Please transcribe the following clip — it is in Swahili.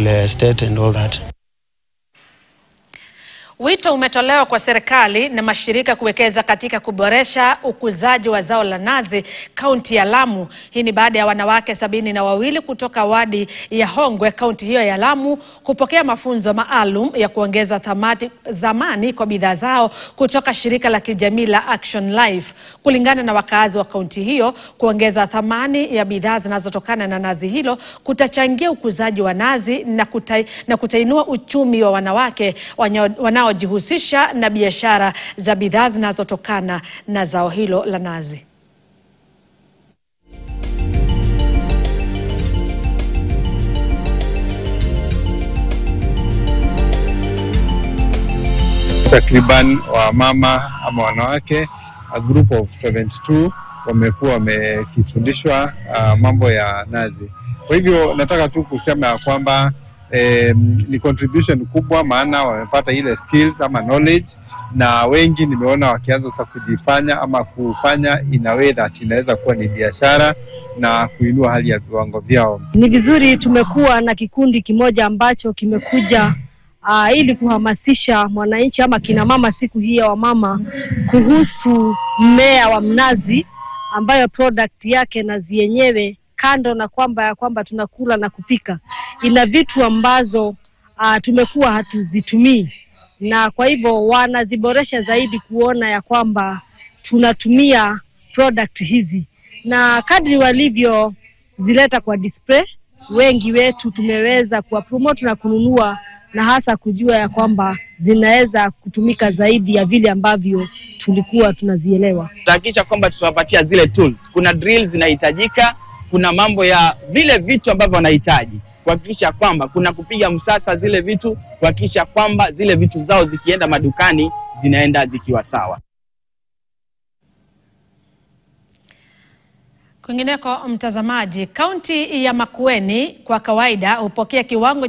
state and all that. Wito umetolewa kwa serikali na mashirika kuwekeza katika kuboresha ukuzaji wa zao la nazi kaunti ya Lamu. Hii ni baada ya wanawake 72 kutoka wadi ya Hongwe kaunti hiyo ya Lamu kupokea mafunzo maalum ya kuongeza thamani kwa bidhaa zao kutoka shirika la kijamii la Action Life. Kulingana na wakazi wa kaunti hiyo, kuongeza thamani ya bidhaa zinazotokana na nazi hilo kutachangia ukuzaji wa nazi na kutainua uchumi wa wanawake wanaojihusisha na biashara za bidhaa zinazotokana na zao hilo la nazi. Takriban wa mama ama wanawake, a group of 72 wamekuwa wamekifundishwa mambo ya nazi. Kwa hivyo nataka tu kusema ya kwamba ni contribution kubwa, maana wamepata ile skills ama knowledge, na wengi nimeona wakianza sasa kujifanya ama kufanya in a way that inaweza kuwa ni biashara na kuinua hali ya viwango vyao. Ni vizuri tumekuwa na kikundi kimoja ambacho kimekuja ili kuhamasisha mwananchi ama kina mama siku hii ya wamama kuhusu mmea wa mnazi, ambayo product yake nazi yenyewe kando na kwamba tunakula na kupika, ina vitu ambazo tumekuwa hatuzitumii, na kwa hivyo wanaziboresha zaidi kuona ya kwamba tunatumia product hizi, na kadri walivyo zileta kwa display, wengi wetu tumeweza kuwa promote na kununua, na hasa kujua ya kwamba zinaweza kutumika zaidi ya vile ambavyo tulikuwa tunazielewa. Tutahakikisha kwamba tunawapatia zile tools. Kuna drills zinahitajika, kuna mambo ya vile vitu ambavyo wanahitaji, kuhakikisha kwamba kuna kupiga msasa zile vitu, kuhakikisha kwamba zile vitu zao zikienda madukani zinaenda zikiwa sawa. Kwingineko, mtazamaji, kaunti ya Makueni kwa kawaida hupokea kiwango